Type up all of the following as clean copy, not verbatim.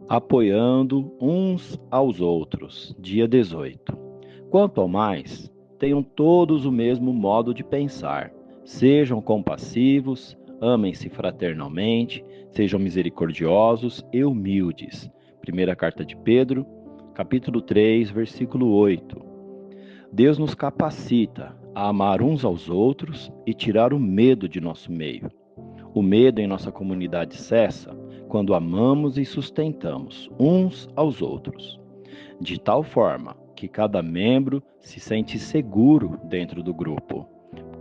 apoiando uns aos outros. Dia 18. Quanto ao mais, tenham todos o mesmo modo de pensar. Sejam compassivos, amem-se fraternalmente, sejam misericordiosos e humildes. Primeira carta de Pedro, capítulo 3, versículo 8. Deus nos capacita a amar uns aos outros e tirar o medo de nosso meio. O medo em nossa comunidade cessa quando amamos e sustentamos uns aos outros, de tal forma que cada membro se sente seguro dentro do grupo,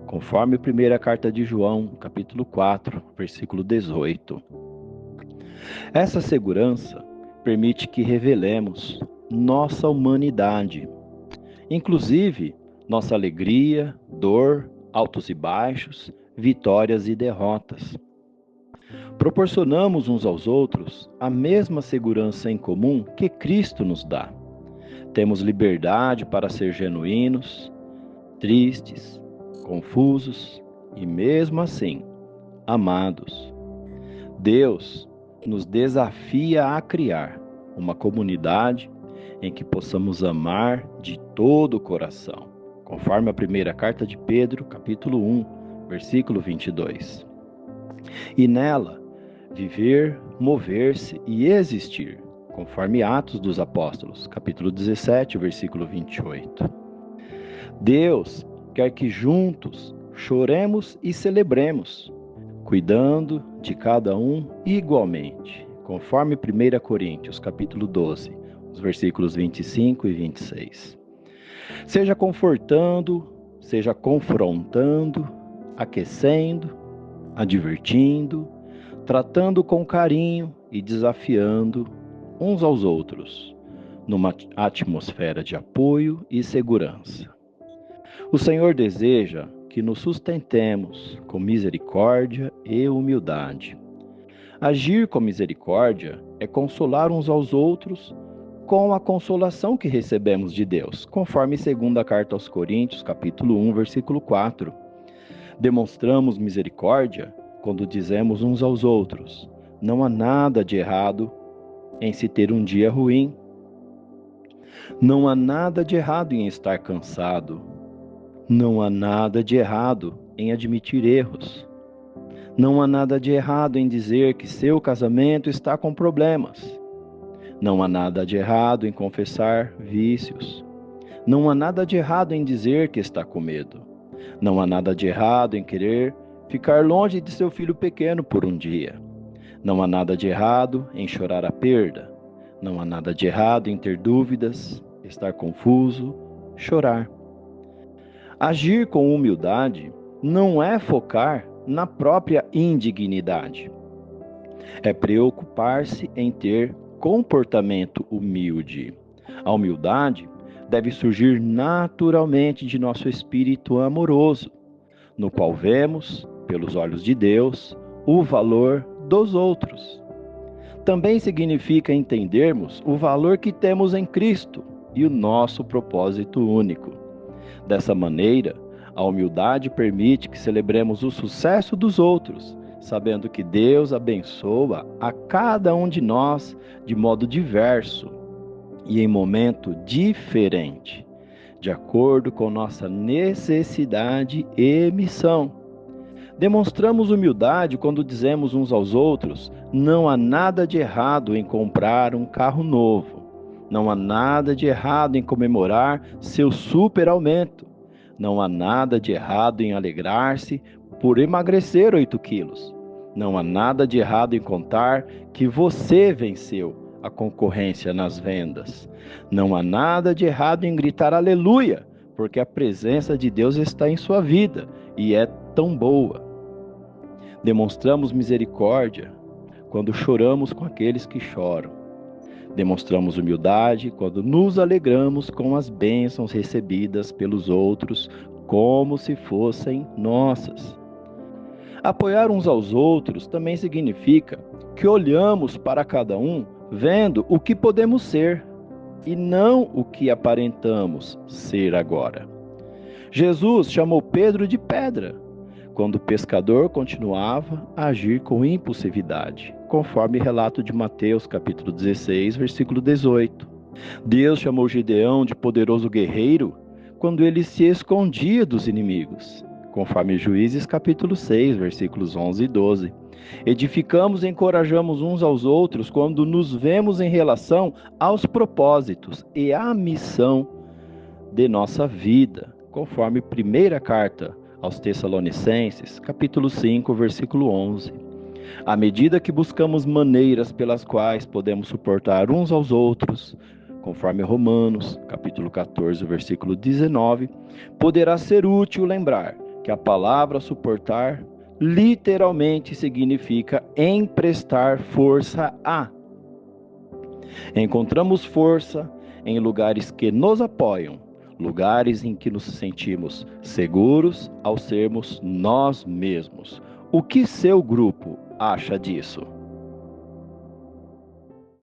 conforme a primeira carta de João, capítulo 4, versículo 18. Essa segurança permite que revelemos nossa humanidade, inclusive nossa alegria, dor, altos e baixos, vitórias e derrotas. Proporcionamos uns aos outros a mesma segurança em comum que Cristo nos dá. Temos liberdade para ser genuínos, tristes, confusos e, mesmo assim, amados. Deus nos desafia a criar uma comunidade em que possamos amar de todo o coração, conforme a primeira carta de Pedro, capítulo 1, versículo 22. E nela, viver, mover-se e existir, conforme Atos dos Apóstolos, capítulo 17, versículo 28. Deus quer que juntos choremos e celebremos, cuidando de cada um igualmente, conforme 1 Coríntios, capítulo 12, os versículos 25 e 26. Seja confortando, seja confrontando, aquecendo, advertindo, tratando com carinho e desafiando uns aos outros, numa atmosfera de apoio e segurança. O Senhor deseja que nos sustentemos com misericórdia e humildade. Agir com misericórdia é consolar uns aos outros com a consolação que recebemos de Deus, conforme 2ª carta aos Coríntios, capítulo 1, versículo 4. Demonstramos misericórdia quando dizemos uns aos outros: não há nada de errado em se ter um dia ruim. Não há nada de errado em estar cansado. Não há nada de errado em admitir erros. Não há nada de errado em dizer que seu casamento está com problemas. Não há nada de errado em confessar vícios. Não há nada de errado em dizer que está com medo. Não há nada de errado em querer ficar longe de seu filho pequeno por um dia. Não há nada de errado em chorar a perda. Não há nada de errado em ter dúvidas, estar confuso, chorar. Agir com humildade não é focar na própria indignidade. É preocupar-se em ter comportamento humilde. A humildade deve surgir naturalmente de nosso espírito amoroso, no qual vemos, pelos olhos de Deus, o valor dos outros. Também significa entendermos o valor que temos em Cristo e o nosso propósito único. Dessa maneira, a humildade permite que celebremos o sucesso dos outros, sabendo que Deus abençoa a cada um de nós de modo diverso e em momento diferente, de acordo com nossa necessidade e missão. Demonstramos humildade quando dizemos uns aos outros: não há nada de errado em comprar um carro novo. Não há nada de errado em comemorar seu super aumento. Não há nada de errado em alegrar-se por emagrecer 8 quilos. Não há nada de errado em contar que você venceu a concorrência nas vendas. Não há nada de errado em gritar aleluia, porque a presença de Deus está em sua vida e é tão boa. Demonstramos misericórdia quando choramos com aqueles que choram. Demonstramos humildade quando nos alegramos com as bênçãos recebidas pelos outros, como se fossem nossas. Apoiar uns aos outros também significa que olhamos para cada um vendo o que podemos ser e não o que aparentamos ser agora. Jesus chamou Pedro de pedra, quando o pescador continuava a agir com impulsividade, conforme relato de Mateus capítulo 16, versículo 18. Deus chamou Gideão de poderoso guerreiro quando ele se escondia dos inimigos, conforme Juízes capítulo 6, versículos 11 e 12. Edificamos e encorajamos uns aos outros quando nos vemos em relação aos propósitos e à missão de nossa vida, conforme primeira carta aos Tessalonicenses, capítulo 5, versículo 11. À medida que buscamos maneiras pelas quais podemos suportar uns aos outros, conforme Romanos, capítulo 14, versículo 19, poderá ser útil lembrar que a palavra suportar literalmente significa emprestar força a. Encontramos força em lugares que nos apoiam, lugares em que nos sentimos seguros ao sermos nós mesmos. O que seu grupo acha disso?